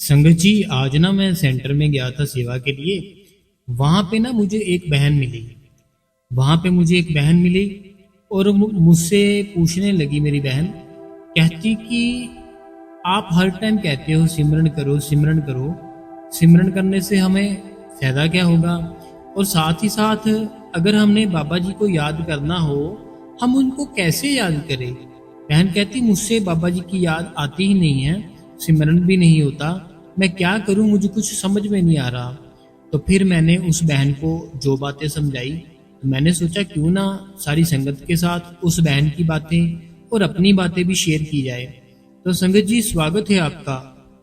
संगत जी, आज ना मैं सेंटर में गया था सेवा के लिए। वहां पे ना मुझे एक बहन मिली। वहां पे मुझे एक बहन मिली और मुझसे पूछने लगी। मेरी बहन कहती कि आप हर टाइम कहते हो सिमरन करो सिमरन करो, सिमरन करने से हमें फायदा क्या होगा? और साथ ही साथ अगर हमने बाबा जी को याद करना हो, हम उनको कैसे याद करें? बहन कहती मुझसे बाबा जी की याद आती ही नहीं है, सिमरन भी नहीं होता, मैं क्या करूं, मुझे कुछ समझ में नहीं आ रहा। तो फिर मैंने उस बहन को जो बातें समझाई, तो मैंने सोचा क्यों ना सारी संगत के साथ उस बहन की बातें और अपनी बातें भी शेयर की जाए। तो संगत जी, स्वागत है आपका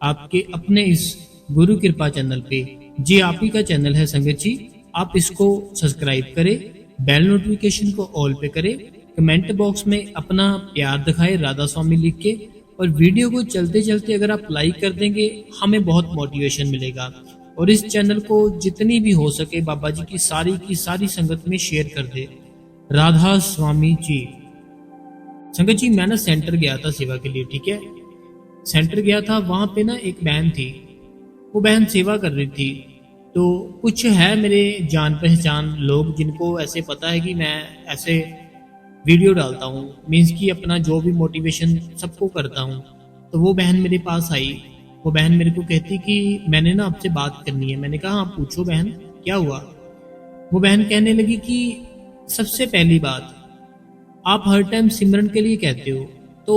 आपके अपने इस गुरु कृपा चैनल पे। जी आप ही का चैनल है संगत जी। आप इसको सब्सक्राइब करें, बेल नोटिफिकेशन को ऑल पे करें, कमेंट बॉक्स में अपना प्यार दिखाए राधा स्वामी लिख के, और वीडियो को चलते चलते अगर आप लाइक कर देंगे हमें बहुत मोटिवेशन मिलेगा। और इस चैनल को जितनी भी हो सके बाबा जी की सारी संगत में शेयर कर दे। राधा स्वामी जी। संगत जी, मैं ना सेंटर गया था सेवा के लिए, ठीक है। सेंटर गया था, वहां पे ना एक बहन थी। वो बहन सेवा कर रही थी। तो कुछ है मेरे जान पहचान लोग जिनको ऐसे पता है कि मैं ऐसे वीडियो डालता हूँ, मीन्स कि अपना जो भी मोटिवेशन सबको करता हूँ। तो वो बहन मेरे पास आई। वो बहन मेरे को कहती कि मैंने ना आपसे बात करनी है। मैंने कहा हाँ पूछो बहन, क्या हुआ? वो बहन कहने लगी कि सबसे पहली बात, आप हर टाइम सिमरन के लिए कहते हो, तो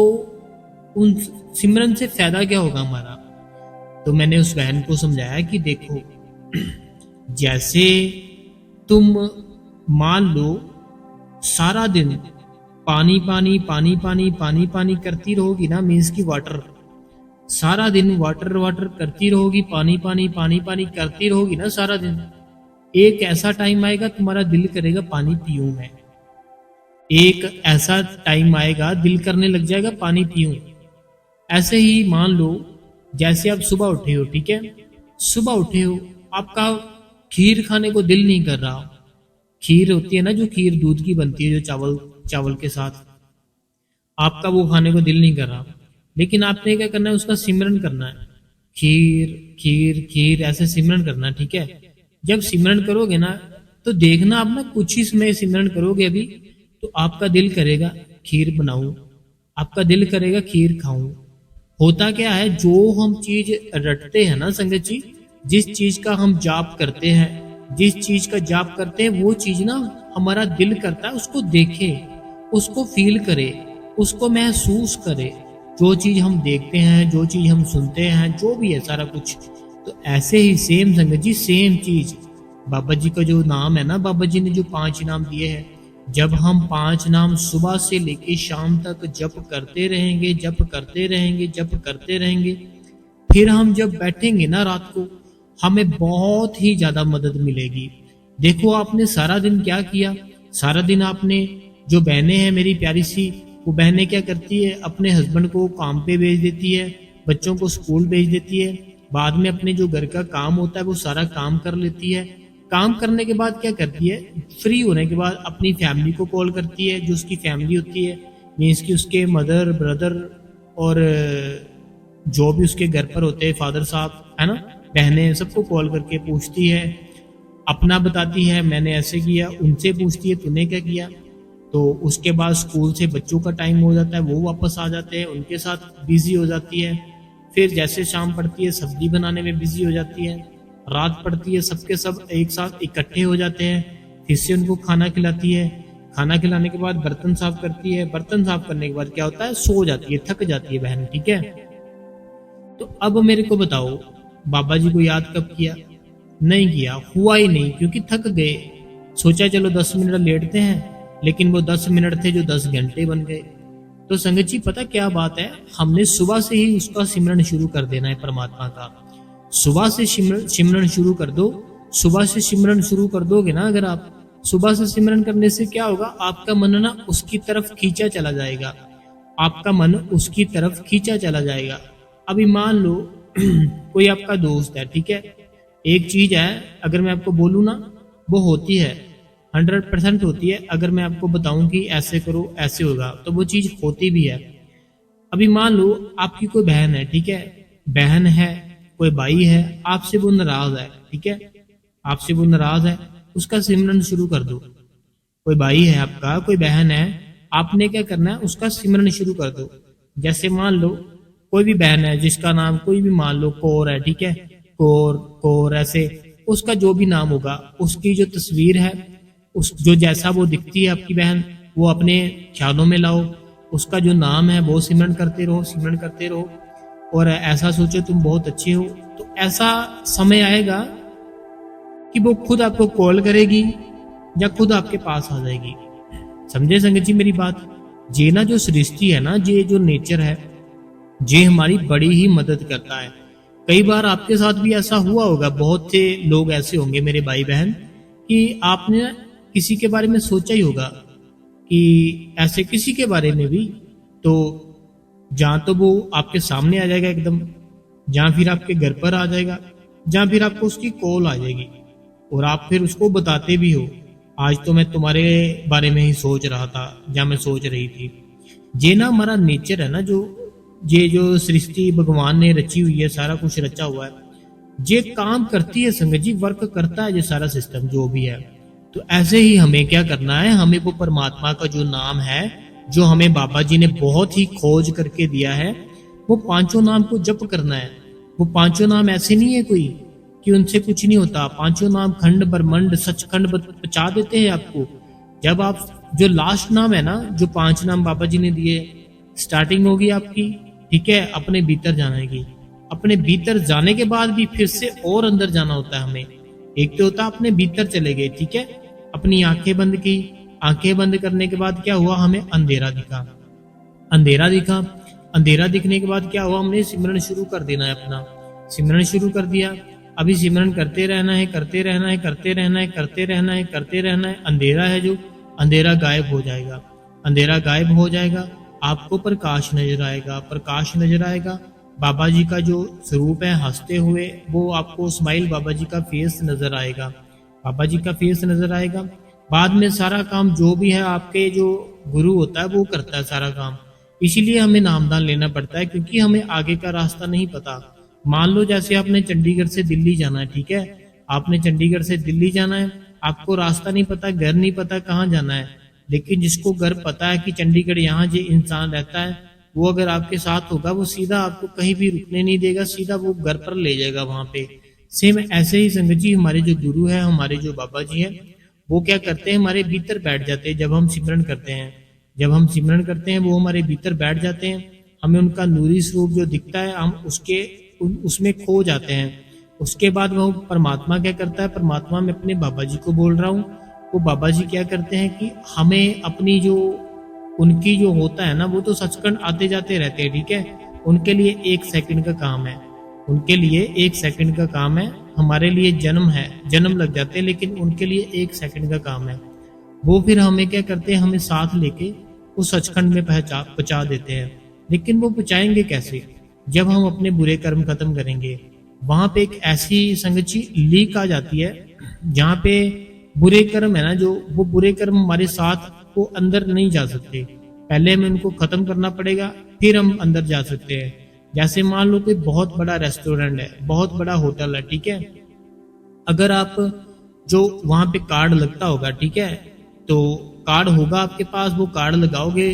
उन सिमरन से फायदा क्या होगा हमारा? तो मैंने उस बहन को समझाया कि देखो, जैसे तुम मान लो सारा दिन पानी पानी पानी पानी पानी पानी करती रहोगी ना, मीन्स की वाटर, सारा दिन वाटर वाटर करती रहोगी, पानी पानी पानी पानी करती रहोगी ना सारा दिन, एक ऐसा टाइम आएगा तुम्हारा दिल करेगा पानी पीऊं मैं। एक ऐसा टाइम आएगा दिल करने लग जाएगा पानी पीऊं। ऐसे ही मान लो, जैसे आप सुबह उठे हो, ठीक है, सुबह उठे हो, आपका खीर खाने को दिल नहीं कर रहा। खीर होती है ना, जो खीर दूध की बनती है, जो चावल चावल के साथ, आपका वो खाने को दिल नहीं कर रहा, लेकिन आपने क्या करना है, उसका सिमरन करना है। खीर खीर खीर ऐसे सिमरन करना है, ठीक है। जब सिमरन करोगे ना, तो देखना आप ना कुछ ही समय सिमरन करोगे अभी, तो आपका दिल करेगा खीर बनाऊं, आपका दिल करेगा खीर खाऊं। होता क्या है, जो हम चीज रटते हैं ना संगत जी, जिस चीज का हम जाप करते हैं, जिस चीज का जाप करते हैं, वो चीज ना हमारा दिल करता है उसको देखे, उसको फील करे, उसको महसूस करे। जो चीज हम देखते हैं, जो चीज हम सुनते हैं, जो भी है सारा कुछ। तो ऐसे ही सेम संगत जी, सेम चीज बाबा जी का जो नाम है ना, बाबा जी ने जो 5 नाम दिए हैं, जब हम 5 नाम सुबह से लेके शाम तक जप करते रहेंगे, जप करते रहेंगे, जप करते रहेंगे, फिर हम जब बैठेंगे ना रात को, हमें बहुत ही ज्यादा मदद मिलेगी। देखो आपने सारा दिन क्या किया, सारा दिन आपने, जो बहनें हैं मेरी प्यारी सी, वो बहनें क्या करती है, अपने हस्बैंड को काम पे भेज देती है, बच्चों को स्कूल भेज देती है, बाद में अपने जो घर का काम होता है वो सारा काम कर लेती है। काम करने के बाद क्या करती है, फ्री होने के बाद अपनी फैमिली को कॉल करती है, जो उसकी फैमिली होती है, मीन्स की उसके मदर ब्रदर और जो भी उसके घर पर होते हैं, फादर साहब है ना, बहनें, सबको कॉल करके पूछती है, अपना बताती है मैंने ऐसे किया, उनसे पूछती है तूने क्या किया। तो उसके बाद स्कूल से बच्चों का टाइम हो जाता है, वो वापस आ जाते हैं, उनके साथ बिजी हो जाती है। फिर जैसे शाम पड़ती है सब्जी बनाने में बिजी हो जाती है, रात पड़ती है सबके सब एक साथ इकट्ठे हो जाते हैं, फिर से उनको खाना खिलाती है, खाना खिलाने के बाद बर्तन साफ करती है, बर्तन साफ करने के बाद क्या होता है, सो जाती है, थक जाती है बहन, ठीक है। तो अब मेरे को बताओ, बाबा जी को याद कब किया? नहीं किया, हुआ ही नहीं, क्योंकि थक गए। सोचा चलो 10 मिनट लेटते हैं, लेकिन वो 10 मिनट थे जो 10 घंटे बन गए। तो संगत जी पता क्या बात है, हमने सुबह से ही उसका सिमरन शुरू कर देना है परमात्मा का। सुबह से सिमरन शुरू कर दो। सुबह से सिमरन शुरू कर दोगे ना, अगर आप सुबह से सिमरन करने से क्या होगा, आपका मन ना उसकी तरफ खींचा चला जाएगा, आपका मन उसकी तरफ खींचा चला जाएगा। अभी मान लो कोई आपका दोस्त है, ठीक है, एक चीज है, अगर मैं आपको बोलूं ना, वो होती है 100% होती है। अगर मैं आपको बताऊं कि ऐसे करो ऐसे होगा, तो वो चीज होती भी है। अभी मान लो आपकी कोई बहन है, ठीक है, बहन है, कोई भाई है आपसे वो नाराज है, ठीक है, आपसे वो नाराज है, उसका सिमरन शुरू कर दो। कोई भाई है आपका, कोई बहन है, आपने क्या करना है, उसका सिमरन शुरू कर दो। जैसे मान लो कोई भी बहन है जिसका नाम कोई भी मान लो कौर है, ठीक है, कौर कौर ऐसे उसका जो भी नाम होगा, उसकी जो तस्वीर है, उस जो जैसा वो दिखती है आपकी बहन, वो अपने ख्यालों में लाओ, उसका जो नाम है वो सिमरन करते रहो, सिमरन करते रहो, और ऐसा सोचो तुम बहुत अच्छे हो। तो ऐसा समय आएगा कि वो खुद आपको कॉल करेगी या खुद आपके पास आ जाएगी। समझे संगत जी मेरी बात? ये ना जो सृष्टि है ना, ये जो नेचर है, ये हमारी बड़ी ही मदद करता है। कई बार आपके साथ भी ऐसा हुआ होगा, बहुत से लोग ऐसे होंगे मेरे भाई बहन, कि आपने किसी के बारे में सोचा ही होगा कि ऐसे किसी के बारे में भी, तो जहां तो वो आपके सामने आ जाएगा एकदम, जहां फिर आपके घर पर आ जाएगा, जहां फिर आपको उसकी कॉल आ जाएगी और आप फिर उसको बताते भी हो, आज तो मैं तुम्हारे बारे में ही सोच रहा था या मैं सोच रही थी। ये ना हमारा नेचर है ना, ये जो सृष्टि भगवान ने रची हुई है, सारा कुछ रचा हुआ है, ये काम करती है संगत जी, वर्क करता है ये सारा सिस्टम जो भी है। तो ऐसे ही हमें क्या करना है, हमें वो परमात्मा का जो नाम है, जो हमें बाबा जी ने बहुत ही खोज करके दिया है, वो पांचों नाम को जप करना है। वो पांचों नाम ऐसे नहीं है कोई कि उनसे कुछ नहीं होता। पांचों नाम खंड ब्रह्मंड सचखंड बचा देते हैं आपको। जब आप जो लास्ट नाम है ना, जो 5 नाम बाबा जी ने दिए, स्टार्टिंग होगी आपकी, ठीक है, अपने भीतर जाने की। अपने भीतर जाने के बाद भी फिर से और अंदर जाना होता है हमें। एक तो होता है अपने भीतर चले गए, ठीक है, अपनी आंखें बंद की, आंखें बंद करने के बाद क्या हुआ, हमें अंधेरा दिखा, अंधेरा दिखा, अंधेरा दिखने के बाद क्या हुआ, हमने सिमरन शुरू कर देना है अपना। सिमरन शुरू कर दिया, अभी सिमरन करते रहना है, करते रहना है, करते रहना है, करते रहना है, करते रहना है। अंधेरा है जो, अंधेरा गायब हो जाएगा, अंधेरा गायब हो जाएगा, आपको प्रकाश नजर आएगा, प्रकाश नजर आएगा। बाबा जी का जो स्वरूप है हंसते हुए, वो आपको स्माइल बाबा जी का फेस नजर आएगा, बाबा जी का फेस नजर आएगा। बाद में सारा काम जो भी है आपके जो गुरु होता है वो करता है सारा काम। इसीलिए हमें नामदान लेना पड़ता है, क्योंकि हमें आगे का रास्ता नहीं पता। मान लो जैसे आपने चंडीगढ़ से दिल्ली जाना है, ठीक है, आपने चंडीगढ़ से दिल्ली जाना है, आपको रास्ता नहीं पता, घर नहीं पता कहाँ जाना है, लेकिन जिसको घर पता है कि चंडीगढ़ यहाँ जो इंसान रहता है, वो अगर आपके साथ होगा, वो सीधा आपको कहीं भी रुकने नहीं देगा, सीधा वो घर पर ले जाएगा वहां पे। सेम ऐसे ही संगत जी हमारे जो गुरु है, हमारे जो बाबा जी हैं, वो क्या करते हैं, हमारे भीतर बैठ जाते हैं। जब हम सिमरन करते हैं, जब हम सिमरन करते हैं, वो हमारे भीतर बैठ जाते हैं। हमें उनका नूरी स्वरूप जो दिखता है, हम उसमें खो जाते हैं। उसके बाद वो परमात्मा क्या करता है, परमात्मा मैं अपने बाबा जी को बोल रहा हूँ, वो बाबा जी क्या करते हैं कि हमें अपनी जो उनकी जो होता है ना, वो तो सचखंड आते जाते रहते हैं, ठीक है, उनके लिए 1 सेकंड का काम है, उनके लिए 1 सेकंड का काम है। हमारे लिए जन्म है, जन्म लग जाते हैं, लेकिन उनके लिए 1 सेकंड का काम है। वो फिर हमें क्या करते हैं, हमें साथ लेके वो सचखंड में पहुंचा देते हैं। लेकिन वो पहुंचाएंगे कैसे, जब हम अपने बुरे कर्म खत्म करेंगे। वहां पे एक ऐसी संगति लीक आ जाती है, जहाँ पे बुरे कर्म है ना, जो वो बुरे कर्म हमारे साथ वो अंदर नहीं जा सकते, पहले हमें उनको खत्म करना पड़ेगा, फिर हम अंदर जा सकते हैं। जैसे मान लो कोई बहुत बड़ा रेस्टोरेंट है, बहुत बड़ा होटल है, ठीक है, अगर आप जो वहां पे कार्ड लगता होगा, ठीक है, तो कार्ड होगा आपके पास, वो कार्ड लगाओगे,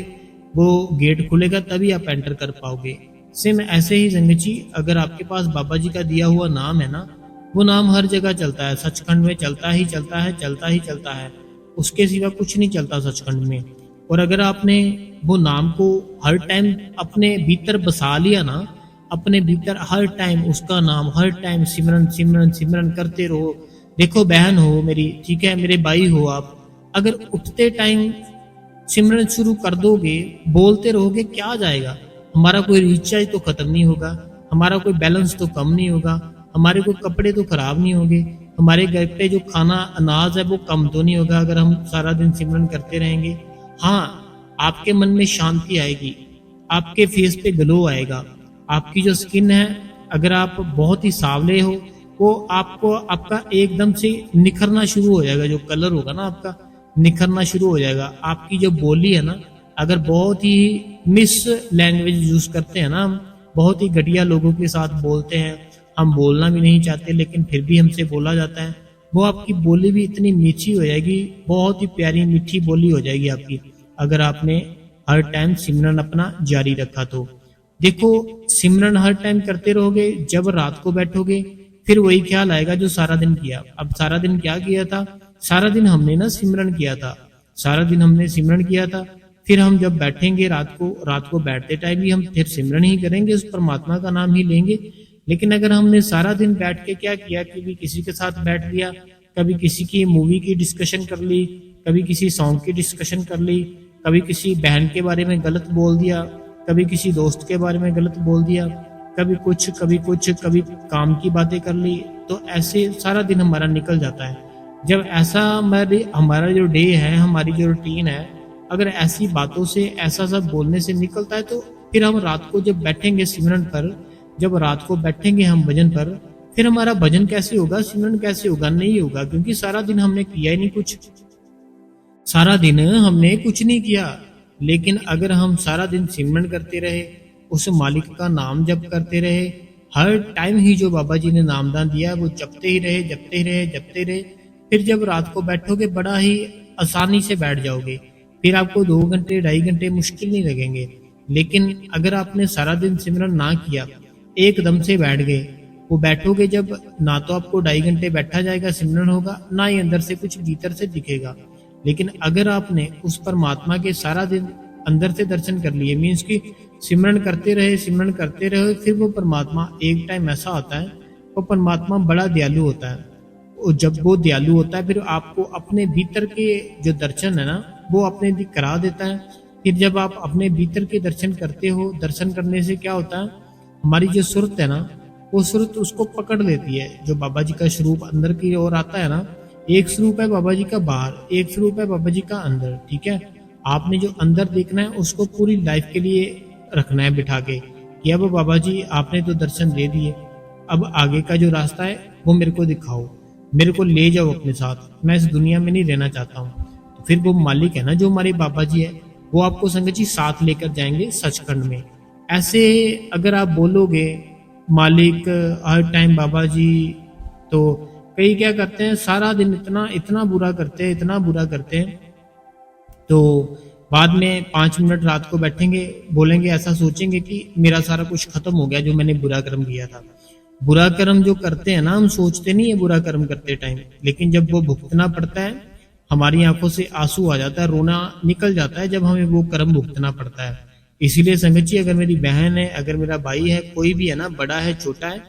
वो गेट खुलेगा, तभी आप एंटर कर पाओगे। सेम ऐसे ही संगत जी, अगर आपके पास बाबा जी का दिया हुआ नाम है ना, वो नाम हर जगह चलता है, सचखंड में चलता ही चलता है, चलता ही चलता है, उसके सिवा कुछ नहीं चलता सचखंड में। और अगर आपने वो नाम को हर टाइम अपने भीतर बसा लिया ना, अपने भीतर हर टाइम उसका नाम, हर टाइम सिमरन सिमरन सिमरन करते रहो। देखो बहन हो मेरी, ठीक है, मेरे भाई हो आप, अगर उठते टाइम सिमरन शुरू कर दोगे, बोलते रहोगे, क्या आ जाएगा, हमारा कोई रिचार्ज तो खत्म नहीं होगा, हमारा कोई बैलेंस तो कम नहीं होगा, हमारे कोई कपड़े तो खराब नहीं होंगे, हमारे घर पे जो खाना अनाज है वो कम तो नहीं होगा, अगर हम सारा दिन सिमरन करते रहेंगे। हाँ, आपके मन में शांति आएगी, आपके फेस पे ग्लो आएगा, आपकी जो स्किन है, अगर आप बहुत ही सांवले हो, वो आपको आपका एकदम से निखरना शुरू हो जाएगा, जो कलर होगा ना आपका निखरना शुरू हो जाएगा। आपकी जो बोली है ना, अगर बहुत ही मिस लैंग्वेज यूज करते हैं ना हम, बहुत ही घटिया लोगों के साथ बोलते हैं, हम बोलना भी नहीं चाहते लेकिन फिर भी हमसे बोला जाता है, वो आपकी बोली भी इतनी मीठी हो जाएगी, बहुत ही प्यारी मीठी बोली हो जाएगी आपकी, अगर आपने हर टाइम सिमरन अपना जारी रखा तो। देखो, सिमरन हर टाइम करते रहोगे, जब रात को बैठोगे फिर वही ख्याल आएगा जो सारा दिन किया। अब सारा दिन क्या किया था? सारा दिन हमने ना सिमरन किया था, सारा दिन हमने सिमरन किया था। फिर हम जब बैठेंगे रात को बैठते टाइम भी हम फिर सिमरन ही करेंगे, उस परमात्मा का नाम ही लेंगे। लेकिन अगर हमने सारा दिन बैठ के क्या किया, कभी किसी के साथ बैठ लिया, कभी किसी की मूवी की डिस्कशन कर ली, कभी किसी सॉन्ग की डिस्कशन कर ली, कभी किसी बहन के बारे में गलत बोल दिया, कभी किसी दोस्त के बारे में गलत बोल दिया, कभी कुछ कभी कुछ, कभी काम की बातें कर ली, तो ऐसे सारा दिन हमारा निकल जाता है। जब ऐसा हमारा जो डे है, हमारी जो रूटीन है, अगर ऐसी बातों से, ऐसा सब बोलने से निकलता है, तो फिर हम रात को जब बैठेंगे सिमरन पर, जब रात को बैठेंगे हम भजन पर, फिर हमारा भजन कैसे होगा, सिमरन कैसे होगा? नहीं होगा, क्योंकि सारा दिन हमने किया ही नहीं कुछ, सारा दिन हमने कुछ नहीं किया। लेकिन अगर हम सारा दिन सिमरन करते रहे, उस मालिक का नाम जप करते रहे, हर टाइम ही जो बाबा जी ने नामदान दिया है वो जपते ही रहे, जपते ही रहे, जपते ही रहे, फिर जब रात को बैठोगे बड़ा ही आसानी से बैठ जाओगे, फिर आपको 2 घंटे 2.5 घंटे मुश्किल नहीं लगेंगे। लेकिन अगर आपने सारा दिन सिमरन ना किया, एकदम से बैठ गए, वो बैठोगे जब, ना तो आपको 2.5 घंटे बैठा जाएगा, सिमरन होगा, ना ही अंदर से कुछ भीतर से दिखेगा। लेकिन अगर आपने उस परमात्मा के सारा दिन अंदर से दर्शन कर लिए, मीन्स कि सिमरन करते रहे, सिमरन करते रहे, फिर वो परमात्मा एक टाइम ऐसा आता है, वो परमात्मा बड़ा दयालु होता है। और जब वो दयालु होता है, फिर आपको अपने भीतर के जो दर्शन है ना, वो अपने करा देता है। फिर जब आप अपने भीतर के दर्शन करते हो, दर्शन करने से क्या होता है, हमारी जो सुरत है ना, वो सुरत उसको पकड़ लेती है। जो बाबा जी का स्वरूप अंदर की ओर आता है ना, एक स्वरूप है बाबा जी का बाहर, एक स्वरूप है बाबा जी का अंदर, ठीक है। आपने जो अंदर देखना है उसको पूरी लाइफ के लिए रखना है बिठा के, कि अब बाबा जी आपने तो दर्शन दे दिए, अब आगे का जो रास्ता है वो मेरे को दिखाओ, मेरे को ले जाओ अपने साथ, मैं इस दुनिया में नहीं रहना चाहता हूँ। तो फिर वो मालिक है ना, जो हमारे बाबा जी है, वो आपको संगत जी साथ लेकर जाएंगे सचखंड में। ऐसे अगर आप बोलोगे मालिक हर टाइम बाबा जी, तो कई क्या करते हैं, सारा दिन इतना इतना बुरा करते हैं, इतना बुरा करते हैं, तो बाद में 5 मिनट रात को बैठेंगे, बोलेंगे, ऐसा सोचेंगे कि मेरा सारा कुछ खत्म हो गया जो मैंने बुरा कर्म किया था। बुरा कर्म जो करते हैं ना, हम सोचते नहीं है बुरा कर्म करते टाइम, लेकिन जब वो भुगतना पड़ता है, हमारी आंखों से आंसू आ जाता है, रोना निकल जाता है जब हमें वो कर्म भुगतना पड़ता है। इसीलिए संगत जी, अगर मेरी बहन है, अगर मेरा भाई है, कोई भी है ना, बड़ा है छोटा है,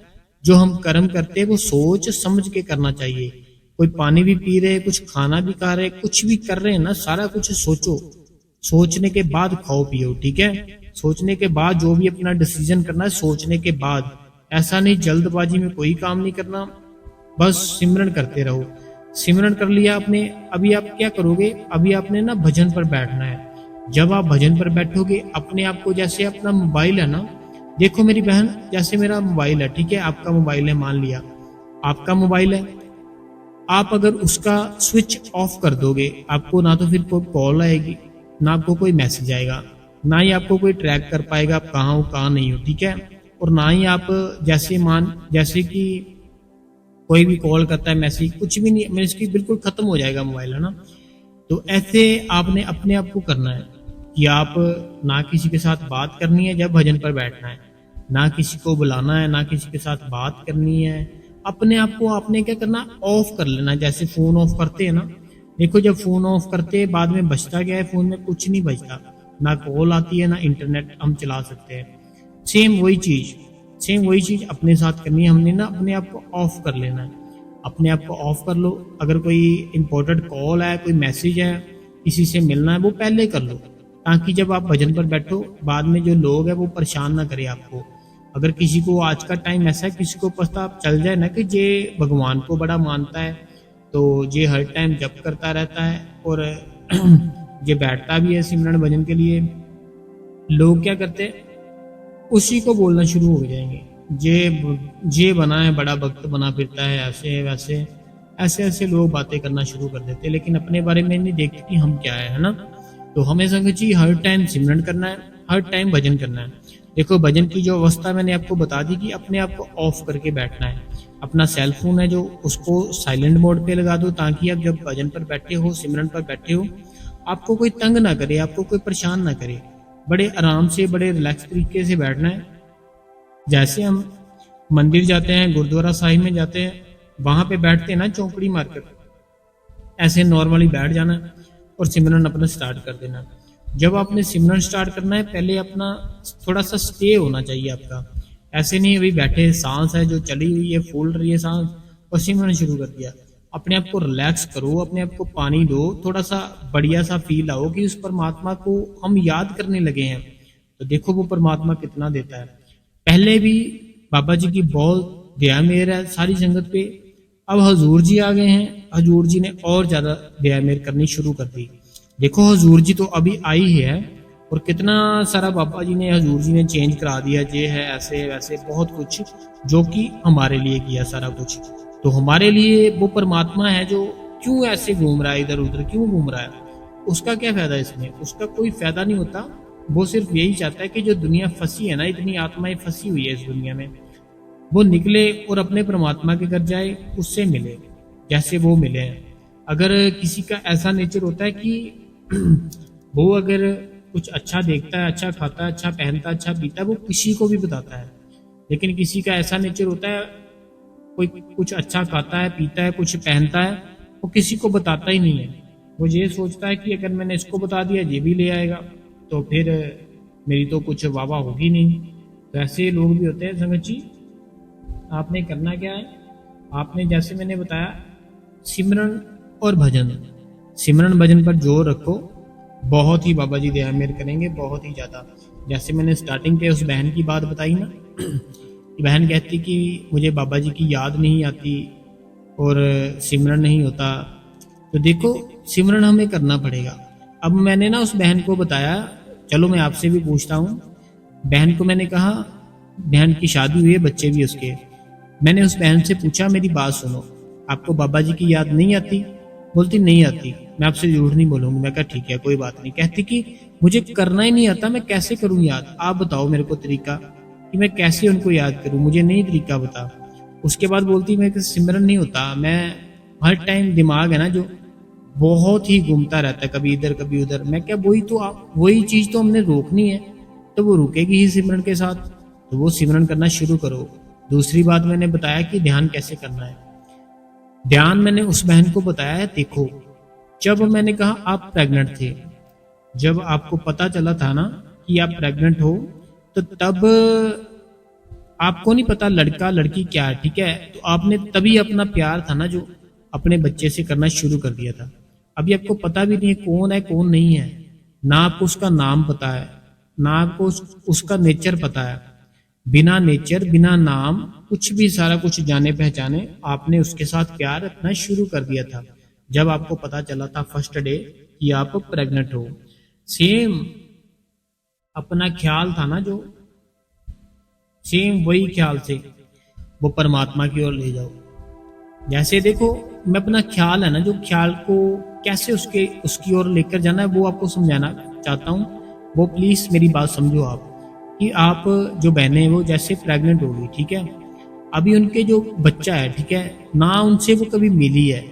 जो हम कर्म करते हैं वो सोच समझ के करना चाहिए। कोई पानी भी पी रहे, कुछ खाना भी खा रहे, कुछ भी कर रहे हैं ना, सारा कुछ सोचो, सोचने के बाद खाओ पियो, ठीक है। सोचने के बाद जो भी अपना डिसीजन करना है, सोचने के बाद, ऐसा नहीं जल्दबाजी में कोई काम नहीं करना, बस सिमरन करते रहो। सिमरन कर लिया आपने, अभी आप क्या करोगे, अभी आपने ना भजन पर बैठना है। जब आप भजन पर बैठोगे, अपने आप को, जैसे अपना मोबाइल है ना, देखो मेरी बहन, जैसे मेरा मोबाइल है, ठीक है, आपका मोबाइल है, मान लिया आपका मोबाइल है, आप अगर उसका स्विच ऑफ कर दोगे, आपको ना तो फिर कोई कॉल आएगी, ना आपको कोई मैसेज आएगा, ना ही आपको कोई ट्रैक कर पाएगा आप कहाँ हो कहाँ नहीं हो, ठीक है। और ना ही आप जैसे कि कोई भी कॉल करता है, मैसेज कुछ भी नहीं, मेरे इसकी बिल्कुल खत्म हो जाएगा मोबाइल, है ना। तो ऐसे आपने अपने आप को करना है कि आप ना किसी के साथ बात करनी है जब भजन पर बैठना है, ना किसी को बुलाना है, ना किसी के साथ बात करनी है। अपने आप को आपने क्या करना, ऑफ कर लेना, जैसे फोन ऑफ करते हैं ना। देखो, जब फोन ऑफ करते हैं, बाद में बचता क्या है, फोन में कुछ नहीं बचता, ना कॉल आती है, ना इंटरनेट हम चला सकते हैं। सेम वही चीज अपने साथ करनी है, हमने ना अपने आप को ऑफ कर लेना है। अपने आप को ऑफ कर लो, अगर कोई इंपॉर्टेंट कॉल है, कोई मैसेज है, किसी से मिलना है, वो पहले कर लो, ताकि जब आप भजन पर बैठो, बाद में जो लोग है वो परेशान ना करे आपको। अगर किसी को आज का टाइम ऐसा है, किसी को पता चल जाए ना कि ये भगवान को बड़ा मानता है, तो ये हर टाइम जप करता रहता है और ये बैठता भी है सिमरन भजन के लिए, लोग क्या करते हैं, उसी को बोलना शुरू हो जाएंगे, ये बना है, बड़ा भक्त बना फिरता है, ऐसे वैसे, ऐसे लोग बातें करना शुरू कर देते हैं, लेकिन अपने बारे में नहीं देखते कि हम क्या है ना। तो हमें संगत जी हर टाइम सिमरन करना है, हर टाइम भजन करना है। देखो भजन की जो अवस्था मैंने आपको बता दी कि अपने आप को ऑफ करके बैठना है। अपना सेल फोन है जो उसको साइलेंट मोड पे लगा दो, ताकि आप जब भजन पर बैठे हो, सिमरन पर बैठे हो, आपको कोई तंग ना करे, आपको कोई परेशान ना करे। बड़े आराम से, बड़े रिलैक्स तरीके से बैठना है। जैसे हम मंदिर जाते हैं, गुरुद्वारा साहिब में जाते हैं, वहां पे बैठते हैं ना चौकड़ी मारकर, ऐसे नॉर्मली बैठ जाना और सिमरन अपना स्टार्ट कर देना। जब आपने सिमरन स्टार्ट करना है, पहले अपना थोड़ा सा स्टे होना चाहिए आपका। ऐसे नहीं अभी बैठे, सांस है जो चली हुई है, फूल रही है सांस, और सिमरन शुरू कर दिया। अपने आप को रिलैक्स करो, अपने आप को पानी दो, थोड़ा सा बढ़िया सा फील आओ कि उस परमात्मा को हम याद करने लगे हैं। तो देखो वो परमात्मा कितना देता है। पहले भी बाबा जी की बहुत दया मेहर है सारी संगत पे। अब हजूर जी आ गए हैं, हजूर जी ने और ज्यादा दया मेहर करनी शुरू कर दी। देखो हजूर जी तो अभी आई है, और कितना सारा बाबा जी ने, हजूर जी ने चेंज करा दिया, ये है ऐसे वैसे बहुत कुछ, जो कि हमारे लिए किया सारा कुछ। तो हमारे लिए वो परमात्मा है जो क्यों ऐसे घूम रहा है, इधर उधर क्यों घूम रहा है, उसका क्या फायदा इसमें? उसका कोई फायदा नहीं होता। वो सिर्फ यही चाहता है कि जो दुनिया फंसी है ना, इतनी आत्माएं फंसी हुई है इस दुनिया में, वो निकले और अपने परमात्मा के घर जाए, उससे मिले जैसे वो मिले हैं। अगर किसी का ऐसा नेचर होता है कि वो अगर कुछ अच्छा देखता है, अच्छा खाता है, अच्छा पहनता है, अच्छा पीता है, वो किसी को भी बताता है। लेकिन किसी का ऐसा नेचर होता है, कोई कुछ अच्छा खाता है, पीता है, कुछ पहनता है, वो किसी को बताता ही नहीं है। वो ये सोचता है कि अगर मैंने इसको बता दिया ये भी ले आएगा, तो फिर मेरी तो कुछ वाह होगी नहीं। तो ऐसे लोग भी होते हैं संगत जी। आपने करना क्या है, आपने जैसे मैंने बताया सिमरन और भजन, सिमरन भजन पर जोर रखो, बहुत ही बाबा जी दया मेहर करेंगे, बहुत ही ज्यादा। जैसे मैंने स्टार्टिंग पे उस बहन की बात बताई ना, कि बहन कहती कि मुझे बाबा जी की याद नहीं आती और सिमरन नहीं होता। तो देखो सिमरन हमें करना पड़ेगा। अब मैंने ना उस बहन को बताया, चलो मैं आपसे भी पूछता हूँ। बहन को मैंने कहा, बहन की शादी हुई है, बच्चे भी उसके। मैंने उस बहन से पूछा मेरी बात सुनो, आपको बाबा जी की याद नहीं आती? बोलती नहीं आती। मैं आपसे झूठ नहीं बोलूंगी। मैं कहा ठीक है कोई बात नहीं। कहती कि मुझे करना ही नहीं आता, मैं कैसे करूं याद, आप बताओ मेरे को तरीका कि मैं कैसे उनको याद करूं, मुझे नहीं तरीका बता। उसके बाद बोलती मेरे से सिमरन नहीं होता, मैं हर टाइम दिमाग है ना जो बहुत ही घूमता रहता है, कभी इधर कभी उधर। मैं क्या, वही तो आप, वही चीज तो हमने रोकनी है, तो वो रुकेगी ही सिमरन के साथ। तो वो सिमरन करना शुरू करो। दूसरी बात मैंने बताया कि ध्यान कैसे करना है। ध्यान मैंने उस बहन को बताया है, देखो जब मैंने कहा आप प्रेग्नेंट थे, जब आपको पता चला था ना कि आप प्रेग्नेंट हो, तो तब आपको नहीं पता लड़का लड़की क्या है, ठीक है? तो आपने तभी अपना प्यार था ना जो अपने बच्चे से करना शुरू कर दिया था। अभी आपको पता भी नहीं है कौन है कौन नहीं है, ना आपको उसका नाम पता है, ना आपको उसका नेचर पता है। बिना नेचर, बिना नाम, कुछ भी, सारा कुछ जाने पहचाने, आपने उसके साथ प्यार रखना शुरू कर दिया था जब आपको पता चला था फर्स्ट डे कि आप प्रेग्नेंट हो। सेम अपना ख्याल था ना जो, सेम वही ख्याल से वो परमात्मा की ओर ले जाओ। जैसे देखो मैं अपना ख्याल है ना जो, ख्याल को कैसे उसकी ओर लेकर जाना है वो आपको समझाना चाहता हूँ। वो प्लीज मेरी बात समझो आप, कि आप जो बहनें हैं वो जैसे प्रेग्नेंट होगी, ठीक है? अभी उनके जो बच्चा है, ठीक है, ना उनसे वो कभी मिली है,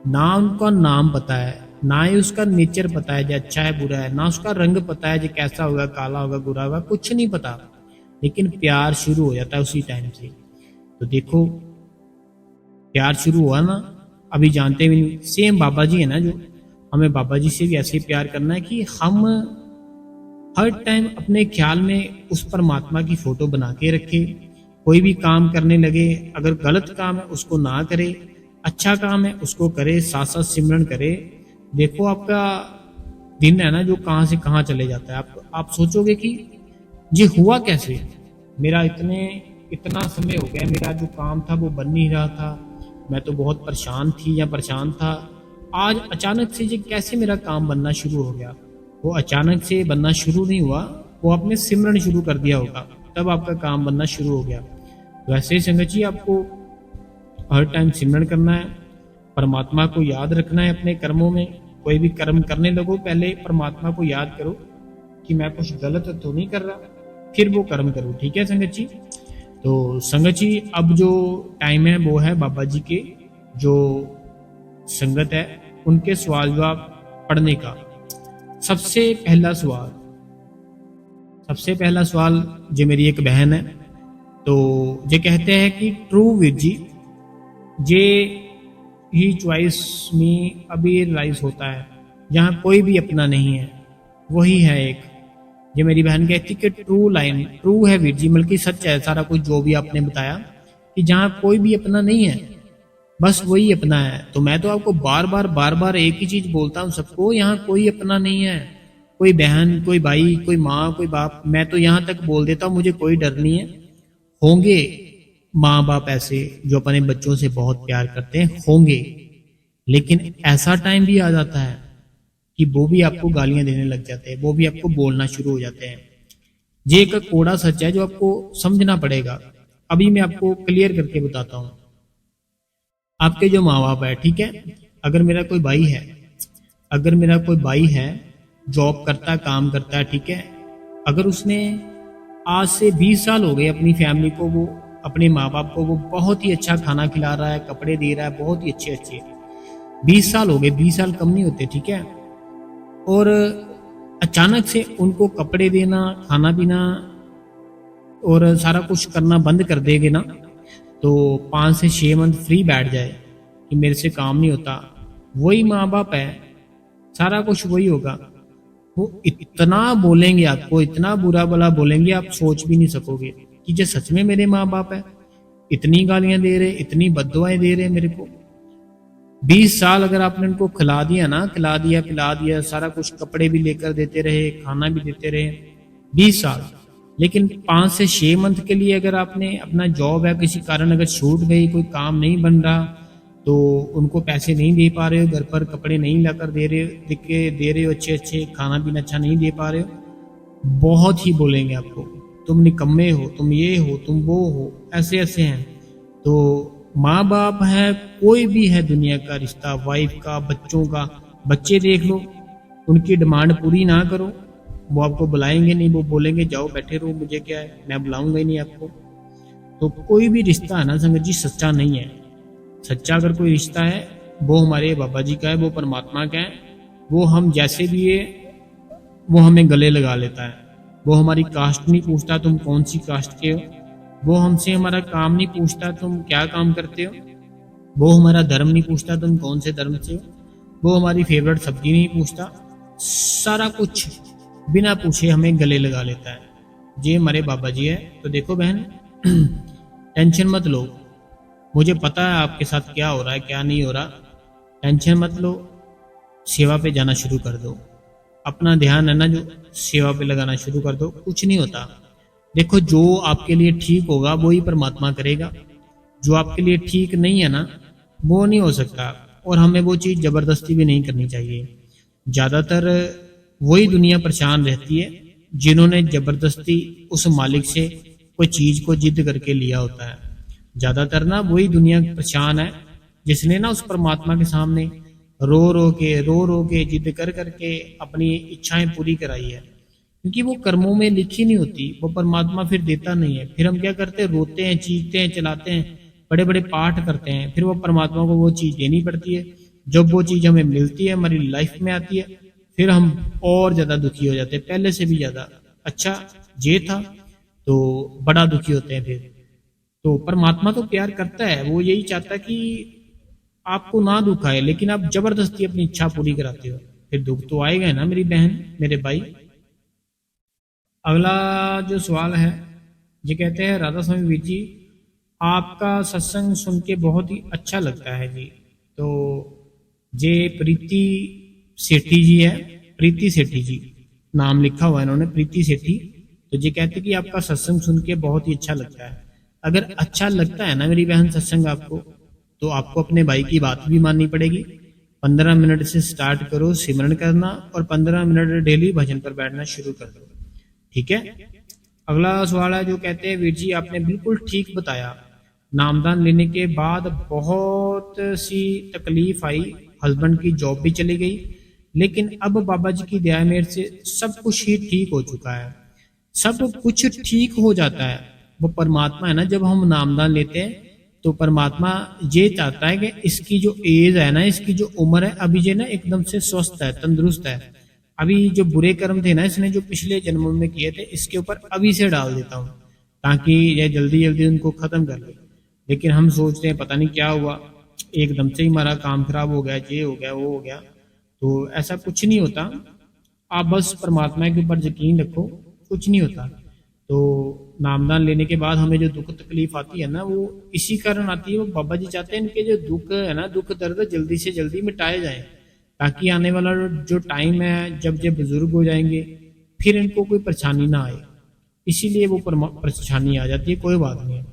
ना उनका नाम पता है, ना ही उसका नेचर पता है जो अच्छा है बुरा है, ना उसका रंग पता है जो कैसा होगा, काला होगा गोरा होगा, कुछ नहीं पता। लेकिन प्यार शुरू हो जाता है उसी टाइम से। तो देखो प्यार शुरू हुआ ना, अभी जानते भी नहीं। सेम बाबा जी है ना जो, हमें बाबा जी से भी ऐसे प्यार करना है कि हम हर टाइम अपने ख्याल में उस परमात्मा की फोटो बना के रखे। कोई भी काम करने लगे, अगर गलत काम है उसको ना करे, अच्छा काम है उसको करे, साथ साथ सिमरन करे। देखो आपका दिन है ना जो कहाँ से कहाँ चले जाता है। आप सोचोगे कि ये हुआ कैसे, मेरा इतना समय हो गया, मेरा जो काम था वो बन नहीं रहा था, मैं तो बहुत परेशान थी या परेशान था, आज अचानक से ये कैसे मेरा काम बनना शुरू हो गया। वो अचानक से बनना शुरू नहीं हुआ, वो आपने सिमरन शुरू कर दिया होगा, तब आपका काम बनना शुरू हो गया। तो ऐसे ही संगत जी आपको हर टाइम सिमरन करना है, परमात्मा को याद रखना है अपने कर्मों में। कोई भी कर्म करने लगो पहले परमात्मा को याद करो कि मैं कुछ गलत तो नहीं कर रहा, फिर वो कर्म करो। ठीक है संगत जी। तो संगत जी अब जो टाइम है वो है बाबा जी के जो संगत है उनके सवाल जवाब पढ़ने का। सबसे पहला सवाल, सबसे पहला सवाल जो मेरी एक बहन है, तो ये कहते हैं कि ट्रू वीर जी जे ही चॉइस में अभी रियलाइज होता है जहाँ कोई भी अपना नहीं है, वही है एक। ये मेरी बहन कहती कि ट्रू लाइन, ट्रू है वीर जी, बल्कि सच है सारा कुछ जो भी आपने बताया कि जहाँ कोई भी अपना नहीं है बस वही अपना है। तो मैं तो आपको बार बार एक ही चीज बोलता हूँ सबको, यहाँ कोई अपना नहीं है, कोई बहन, कोई भाई, कोई माँ, कोई बाप। मैं तो यहाँ तक बोल देता हूँ मुझे कोई डर नहीं है। होंगे माँ बाप ऐसे जो अपने बच्चों से बहुत प्यार करते हैं, होंगे, लेकिन ऐसा टाइम भी आ जाता है कि वो भी आपको गालियां देने लग जाते हैं, वो भी आपको बोलना शुरू हो जाते हैं। ये एक कोड़ा सच है जो आपको समझना पड़ेगा। अभी मैं आपको क्लियर करके बताता हूँ। आपके जो माँ बाप है, ठीक है, अगर मेरा कोई भाई है, अगर मेरा कोई भाई है जॉब करता है, काम करता है, ठीक है, अगर उसने आज से 20 साल हो गए अपनी फैमिली को, वो अपने माँ बाप को वो बहुत ही अच्छा खाना खिला रहा है, कपड़े दे रहा है, बहुत ही अच्छे अच्छे, 20 साल हो गए, 20 साल कम नहीं होते, ठीक है, और अचानक से उनको कपड़े देना, खाना पीना और सारा कुछ करना बंद कर देंगे ना, तो 5 से 6 मंथ फ्री बैठ जाए कि मेरे से काम नहीं होता, वही माँ बाप है, सारा कुछ वही होगा। वो इतना बोलेंगे आपको, इतना बुरा भला बोलेंगे, आप सोच भी नहीं सकोगे कि ये सच में मेरे माँ बाप है, इतनी गालियां दे रहे, इतनी बद्दुआएं दे रहे मेरे को। 20 साल अगर आपने उनको खिला दिया ना, खिला दिया, पिला दिया, सारा कुछ, कपड़े भी लेकर देते रहे, खाना भी देते रहे, 20 साल, लेकिन 5 से 6 मंथ के लिए अगर आपने अपना जॉब है किसी कारण अगर छूट गई, कोई काम नहीं बन रहा, तो उनको पैसे नहीं दे पा रहे हो, घर पर कपड़े नहीं लाकर दे रहे हो अच्छे अच्छे, खाना पीना अच्छा नहीं दे पा रहे हो, बहुत ही बोलेंगे आपको, तुम निकम्मे हो, तुम ये हो, तुम वो हो, ऐसे ऐसे हैं। तो माँ बाप है, कोई भी है दुनिया का रिश्ता, वाइफ का, बच्चों का, बच्चे देख लो, उनकी डिमांड पूरी ना करो, वो आपको बुलाएंगे नहीं, वो बोलेंगे जाओ बैठे रहो, मुझे क्या है, मैं बुलाऊंगा ही नहीं आपको। तो कोई भी रिश्ता है ना संगत जी सच्चा नहीं है। सच्चा अगर कोई रिश्ता है वो हमारे बाबा जी का है, वो परमात्मा का है, वो हम जैसे भी है वो हमें गले लगा लेता है, वो हमारी कास्ट नहीं पूछता तुम कौन सी कास्ट के हो, वो हमसे हमारा काम नहीं पूछता तुम क्या काम करते हो, वो हमारा धर्म नहीं पूछता तुम कौन से धर्म से हो, वो हमारी फेवरेट सब्जी नहीं पूछता, सारा कुछ बिना पूछे हमें गले लगा लेता है। ये हमारे बाबा जी है। तो देखो बहन, टेंशन मत लो, मुझे पता है आपके साथ क्या हो रहा है क्या नहीं हो रहा, टेंशन मत लो, सेवा पे जाना शुरू कर दो, अपना ध्यान है ना जो सेवा पे लगाना शुरू कर दो, कुछ नहीं होता। देखो जो आपके लिए ठीक होगा वो ही परमात्मा करेगा, जो आपके लिए ठीक नहीं है ना वो नहीं हो सकता, और हमें वो चीज़ जबरदस्ती भी नहीं करनी चाहिए। ज़्यादातर वही दुनिया परेशान रहती है जिन्होंने जबरदस्ती उस मालिक से कोई चीज़ को जिद करके लिया होता है। ज़्यादातर ना वही दुनिया परेशान है जिसने ना उस परमात्मा के सामने रो रो के जिद कर करके अपनी इच्छाएं पूरी कराई है, क्योंकि वो कर्मों में लिखी नहीं होती, वो परमात्मा फिर देता नहीं है। फिर हम क्या करते हैं, रोते हैं, चीखते हैं, चलाते हैं, बड़े बड़े पाठ करते हैं, फिर वो परमात्मा को वो चीज़ देनी पड़ती है। जब वो चीज़ हमें मिलती है, हमारी लाइफ में आती है, फिर हम और ज़्यादा दुखी हो जाते हैं, पहले से भी ज़्यादा। अच्छा ये था तो बड़ा दुखी होते हैं फिर। तो परमात्मा तो प्यार करता है, वो यही चाहता है कि आपको ना दुख आए, लेकिन आप जबरदस्ती अपनी इच्छा पूरी कराते हो, फिर दुख तो आएगा ही ना मेरी बहन, मेरे भाई। अगला जो सवाल है, ये कहते हैं राधा स्वामी वीर जी आपका सत्संग सुन के बहुत ही अच्छा लगता है जी। तो ये प्रीति सेठी जी है, प्रीति सेठी जी नाम लिखा हुआ है इन्होंने, प्रीति सेठी। तो ये कहते हैं कि आपका सत्संग सुन के बहुत ही अच्छा लगता है। अगर अच्छा लगता है ना मेरी बहन सत्संग आपको, तो आपको अपने भाई की बात भी माननी पड़ेगी। 15 मिनट से स्टार्ट करो सिमरन करना, और 15 मिनट डेली भजन पर बैठना शुरू कर दो, ठीक है। अगला सवाल है जो कहते हैं वीर जी आपने बिल्कुल ठीक बताया, नामदान लेने के बाद बहुत सी तकलीफ आई, हस्बैंड की जॉब भी चली गई, लेकिन अब बाबा जी की दया मेहर से सब कुछ ही ठीक हो चुका है। सब कुछ ठीक हो जाता है। वो परमात्मा है ना, जब हम नामदान लेते हैं तो परमात्मा ये चाहता है कि इसकी जो एज है ना, इसकी जो उम्र है, अभी ये ना एकदम से स्वस्थ है, तंदुरुस्त है। अभी जो बुरे कर्म थे ना इसने जो पिछले जन्मों में किए थे, इसके ऊपर अभी से डाल देता हूँ ताकि ये जल्दी जल्दी उनको खत्म कर ले। लेकिन हम सोचते हैं पता नहीं क्या हुआ, एकदम से ही हमारा काम खराब हो गया, ये हो गया, वो हो गया। तो ऐसा कुछ नहीं होता। आप बस परमात्मा के ऊपर यकीन रखो, कुछ नहीं होता। तो नामदान लेने के बाद हमें जो दुख तकलीफ आती है ना, वो इसी कारण आती है। वो बाबा जी चाहते हैं इनके जो दुख है ना, दुख दर्द जल्दी से जल्दी मिटाए जाए, ताकि आने वाला जो टाइम है जब ये बुजुर्ग हो जाएंगे फिर इनको कोई परेशानी ना आए। इसीलिए वो परेशानी आ जाती है, कोई बात नहीं है।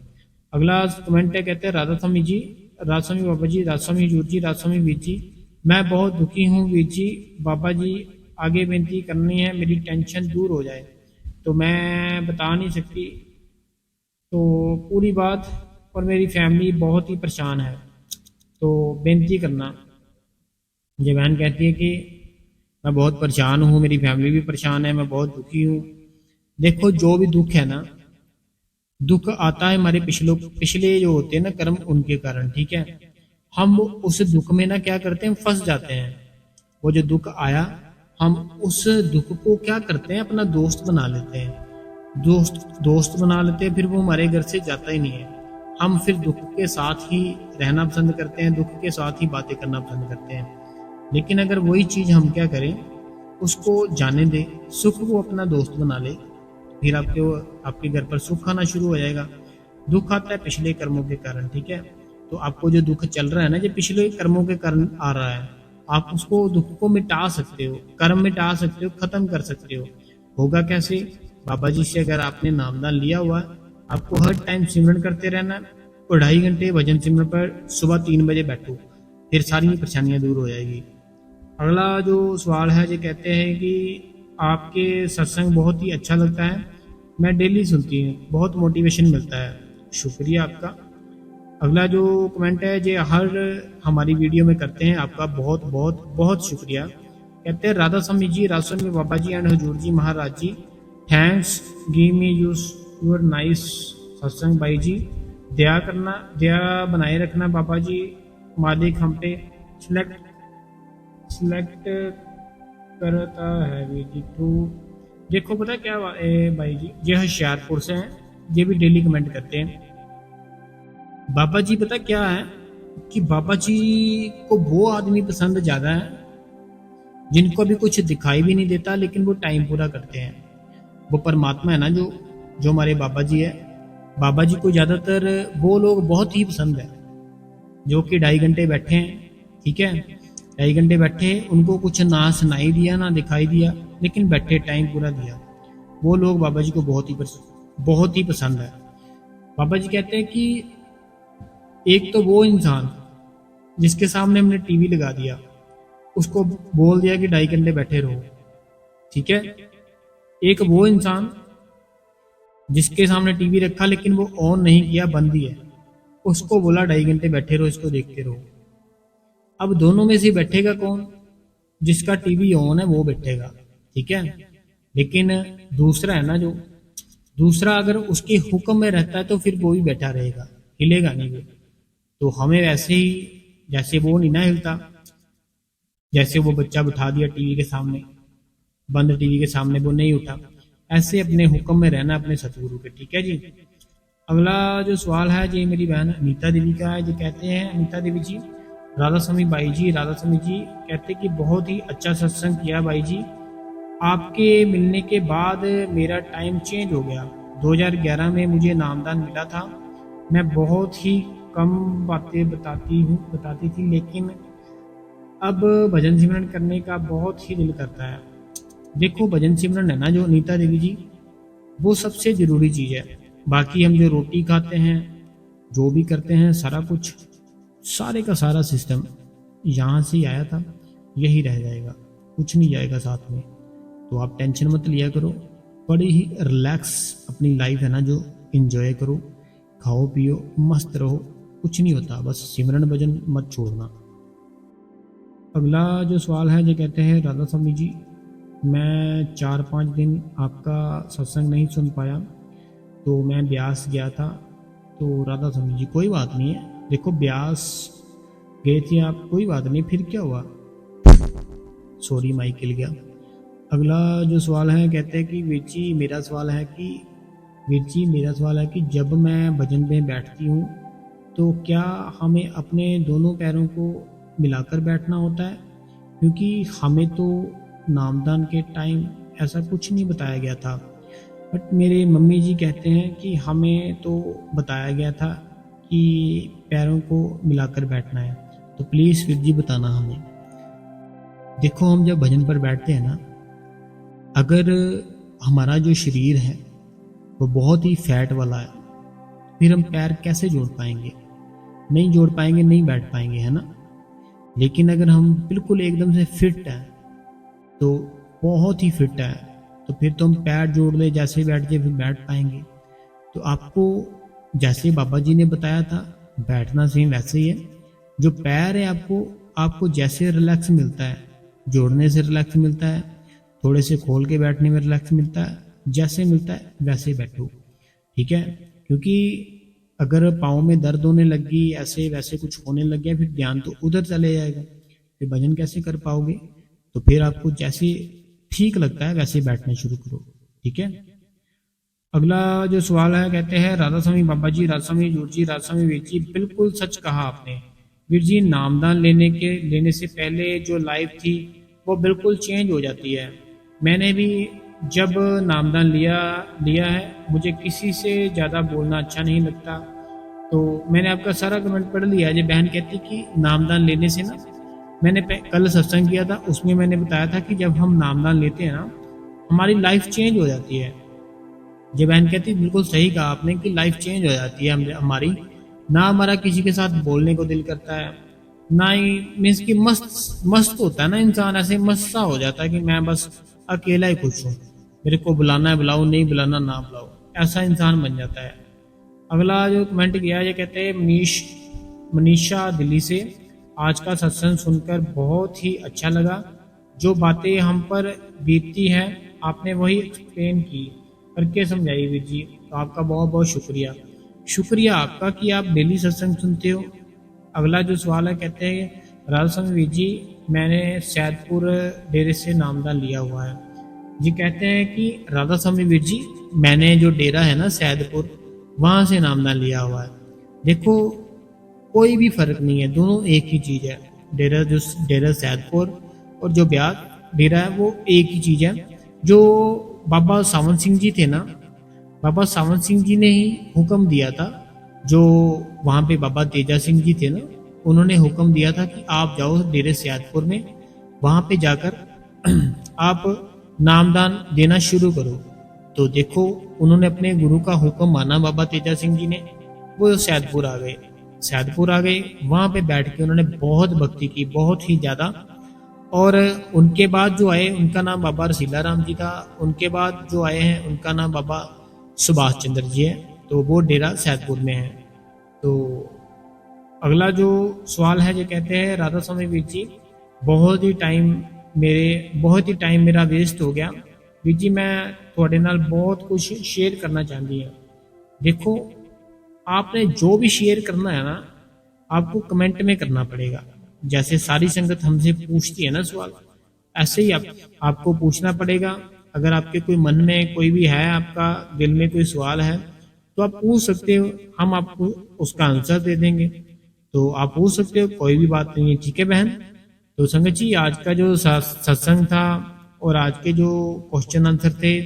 अगला कमेंट है, कहते हैं राधा स्वामी जी, राधा स्वामी बाबा जी, राधा स्वामी हजूर जी, राधा स्वामी वीर जी, मैं बहुत दुखी हूँ वीर जी। बाबा जी आगे बेनती करनी है मेरी टेंशन दूर हो जाए। तो मैं बता नहीं सकती तो पूरी बात, और मेरी फैमिली बहुत ही परेशान है। तो बेनती करना। ये बहन कहती है कि मैं बहुत परेशान हूँ, मेरी फैमिली भी परेशान है, मैं बहुत दुखी हूँ। देखो जो भी दुख है ना, दुख आता है हमारे पिछले पिछले जो होते हैं ना कर्म, उनके कारण, ठीक है। हम उस दुख में ना क्या करते हैं, फंस जाते हैं। वो जो दुख आया, हम उस दुख को क्या करते हैं, अपना दोस्त बना लेते हैं। दोस्त बना लेते हैं, फिर वो हमारे घर से जाता ही नहीं है। हम फिर दुख के साथ ही रहना पसंद करते हैं, दुख के साथ ही बातें करना पसंद करते हैं। लेकिन अगर वही चीज हम क्या करें, उसको जाने दे, सुख को अपना दोस्त बना ले, फिर आपके घर पर सुख आना शुरू हो जाएगा। दुख आता है पिछले कर्मों के कारण, ठीक है। तो आपको जो दुख चल रहा है ना, जो पिछले कर्मों के कारण आ रहा है, आप उसको दुख को मिटा सकते हो, कर्म मिटा सकते हो, खत्म कर सकते हो। होगा कैसे? बाबा जी से अगर आपने नामदान लिया हुआ, आपको हर टाइम सिमरन करते रहना, 2.5 घंटे भजन सिमरन पर सुबह 3 बजे बैठो, फिर सारी परेशानियां दूर हो जाएगी। अगला जो सवाल है, ये कहते हैं कि आपके सत्संग बहुत ही अच्छा लगता है, मैं डेली सुनती हूँ, बहुत मोटिवेशन मिलता है। शुक्रिया आपका। अगला जो कमेंट है, ये हर हमारी वीडियो में करते हैं, आपका बहुत बहुत बहुत शुक्रिया। कहते हैं राधा स्वामी जी, राधा स्वामी बाबा ji and Hazur ji Maharaj ji, thanks give me your nice satsang भाई जी। दया करना, दया बनाए रखना बाबा जी, मालिक हम पे सिलेक्ट करता है वीर जी टू। देखो पता क्या भाई जी, ये होशियारपुर से हैं, ये भी डेली कमेंट करते हैं। बाबा जी पता क्या है कि बाबा जी को वो आदमी पसंद ज्यादा है जिनको भी कुछ दिखाई भी नहीं देता, लेकिन वो टाइम पूरा करते हैं। वो परमात्मा है ना, जो जो हमारे बाबा जी है, बाबा जी को ज्यादातर वो लोग बहुत ही पसंद है जो कि 2.5 घंटे बैठे हैं, ठीक है। 2.5 घंटे बैठे, उनको कुछ ना सुनाई दिया ना दिखाई दिया, लेकिन बैठे टाइम पूरा दिया। वो लोग बाबा जी को बहुत ही पसंद है। बाबा जी कहते हैं कि एक तो वो इंसान जिसके सामने हमने टीवी लगा दिया, उसको बोल दिया कि 2.5 घंटे बैठे रहो, ठीक है। एक वो इंसान जिसके सामने टीवी रखा लेकिन वो ऑन नहीं किया, बंद ही है, उसको बोला 2.5 घंटे बैठे रहो, इसको देखते रहो। अब दोनों में से बैठेगा कौन? जिसका टीवी ऑन है वो बैठेगा, ठीक है। लेकिन दूसरा है ना, जो दूसरा अगर उसके हुक्म में रहता है तो फिर वो भी बैठा रहेगा, हिलेगा नहीं वो। तो हमें वैसे ही, जैसे वो नहीं ना हिलता, जैसे वो बच्चा बिठा दिया टीवी के सामने, बंद टीवी के सामने, वो नहीं उठा, ऐसे अपने हुक्म में रहना अपने सतगुरु के, ठीक है जी। अगला जो सवाल है जी मेरी बहन अनीता देवी का है। जी कहते हैं अनीता देवी जी, राधा स्वामी भाई जी, राधा स्वामी जी, कहते कि बहुत ही अच्छा सत्संग किया भाई जी, आपके मिलने के बाद मेरा टाइम चेंज हो गया। 2011 में मुझे नामदान मिला था। मैं बहुत ही कम बातें बताती थी, लेकिन अब भजन सिमरन करने का बहुत ही दिल करता है। देखो भजन सिमरन है ना जो अनीता देवी जी, वो सबसे जरूरी चीज है। बाकी हम जो रोटी खाते हैं, जो भी करते हैं, सारा कुछ, सारे का सारा सिस्टम यहाँ से ही आया था, यही रह जाएगा, कुछ नहीं जाएगा साथ में। तो आप टेंशन मत लिया करो, बड़ी ही रिलैक्स अपनी लाइफ है ना जो एंजॉय करो, खाओ पियो मस्त रहो, कुछ नहीं होता, बस सिमरन भजन मत छोड़ना। अगला जो सवाल है जो कहते हैं राधा स्वामी जी, मैं 4-5 दिन आपका सत्संग नहीं सुन पाया, तो मैं ब्यास गया था। तो राधा स्वामी जी कोई बात नहीं है, देखो ब्यास गए थे आप, कोई बात नहीं, फिर क्या हुआ। सॉरी माइक हिल गया। अगला जो सवाल है, कहते हैं कि वीर जी मेरा सवाल है कि जब मैं भजन में बैठती हूँ तो क्या हमें अपने दोनों पैरों को मिलाकर बैठना होता है? क्योंकि हमें तो नामदान के टाइम ऐसा कुछ नहीं बताया गया था, बट मेरे मम्मी जी कहते हैं कि हमें तो बताया गया था कि पैरों को मिलाकर बैठना है। तो प्लीज़ वीर जी बताना हमें। देखो हम जब भजन पर बैठते हैं ना, अगर हमारा जो शरीर है वो बहुत ही फैट वाला है, फिर हम पैर कैसे जोड़ पाएंगे? नहीं जोड़ पाएंगे, नहीं बैठ पाएंगे, है ना। लेकिन अगर हम बिल्कुल एकदम से फिट हैं, तो बहुत ही फिट है, तो फिर तो हम पैर जोड़ ले, जैसे बैठ जाए फिर बैठ पाएंगे। तो आपको जैसे बाबा जी ने बताया था बैठना सेम वैसे ही है। जो पैर है आपको जैसे रिलैक्स मिलता है, जोड़ने से रिलैक्स मिलता है, थोड़े से खोल के बैठने में रिलैक्स मिलता है, जैसे मिलता है वैसे बैठो, ठीक है। क्योंकि अगर पाँव में दर्द होने लगी, ऐसे वैसे कुछ होने लग गया, फिर ध्यान तो उधर चले जाएगा, फिर भजन कैसे कर पाओगे। तो फिर आपको जैसे ठीक लगता है वैसे बैठना शुरू करो, ठीक है। अगला जो सवाल है, कहते हैं राधा स्वामी बाबा जी, राधा स्वामी जोर जी, राधा स्वामी वीर जी, बिल्कुल सच कहा आपने वीर जी। नामदान लेने से पहले जो लाइफ थी वो बिल्कुल चेंज हो जाती है। मैंने भी जब नामदान लिया है, मुझे किसी से ज़्यादा बोलना अच्छा नहीं लगता। तो मैंने आपका सारा कमेंट पढ़ लिया। जो बहन कहती कि नामदान लेने से ना, मैंने कल सत्संग किया था, उसमें मैंने बताया था कि जब हम नामदान लेते हैं ना, हमारी लाइफ चेंज हो जाती है। ये बहन कहती बिल्कुल सही कहा आपने कि लाइफ चेंज हो जाती है हमारी। ना हमारा किसी के साथ बोलने को दिल करता है, ना ही मीन्स कि मस्त होता है ना इंसान, ऐसे मस्त सा हो जाता है कि मैं बस अकेला ही खुश हूँ, मेरे को बुलाना है बुलाओ, नहीं बुलाना ना बुलाओ, ऐसा इंसान बन जाता है। अगला जो कमेंट किया, ये कहते हैं मनीषा दिल्ली से, आज का सत्संग सुनकर बहुत ही अच्छा लगा। जो बातें हम पर बीतती है आपने वही एक्सप्लेन की, करके समझाई वीर जी। तो आपका बहुत बहुत शुक्रिया आपका कि आप डेली सत्संग सुनते हो। अगला जो सवाल है, कहते हैं राधा स्वामी वीर जी, मैंने सैदपुर डेरे से नामदान लिया हुआ है। जी कहते हैं कि राधा स्वामी वीर जी, मैंने जो डेरा है ना सैदपुर, वहाँ से नामदान लिया हुआ है। देखो कोई भी फर्क नहीं है, दोनों एक ही चीज़ है। डेरा सैदपुर और जो ब्यास डेरा है वो एक ही चीज़ है। जो बाबा सावंत सिंह जी थे ना, बाबा सावंत सिंह जी ने ही हुक्म दिया था। जो वहाँ पे बाबा तेजा सिंह जी थे ना, उन्होंने हुक्म दिया था कि आप जाओ डेरे सैदपुर में, वहाँ पे जाकर आप नामदान देना शुरू करो। तो देखो उन्होंने अपने गुरु का हुक्म माना, बाबा तेजा सिंह जी ने, वो सैदपुर आ गए। वहाँ पे बैठ के उन्होंने बहुत भक्ति की, बहुत ही ज़्यादा। और उनके बाद जो आए उनका नाम बाबा रसीला राम जी था। उनके बाद जो आए हैं उनका नाम बाबा सुभाष चंद्र जी है। तो वो डेरा सैदपुर में है। तो अगला जो सवाल है, जो कहते हैं राधा स्वामी वीर जी, बहुत ही टाइम मेरा वेस्ट हो गया वीर जी, मैं थोड़े नाल बहुत कुछ शेयर करना चाहती हूँ। देखो आपने जो भी शेयर करना है ना, आपको कमेंट में करना पड़ेगा। जैसे सारी संगत हमसे पूछती है ना सवाल, ऐसे ही आपको पूछना पड़ेगा। अगर आपके कोई मन में कोई भी है, आपका दिल में कोई सवाल है, तो आप पूछ सकते हो, हम आपको उसका आंसर दे देंगे। तो आप पूछ सकते हो, कोई भी बात नहीं है, ठीक है बहन। तो संगत जी, आज का जो सत्संग था और आज के जो क्वेश्चन आंसर थे,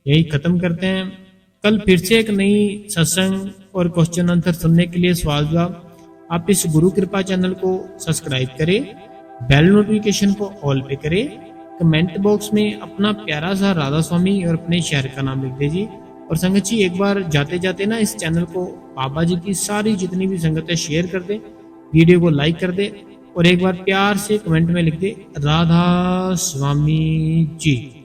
यही खत्म करते हैं। कल फिर से एक नई सत्संग और क्वेश्चन आंसर सुनने के लिए सवाल जवाब आप इस गुरु कृपा चैनल को सब्सक्राइब करें, बेल नोटिफिकेशन को ऑल पे करें, कमेंट बॉक्स में अपना प्यारा सा राधा स्वामी और अपने शहर का नाम लिख दीजिए। और संगत जी, एक बार जाते जाते ना इस चैनल को बाबा जी की सारी जितनी भी संगत है शेयर कर दे, वीडियो को लाइक कर दे, और एक बार प्यार से कमेंट में लिख दे राधा स्वामी जी।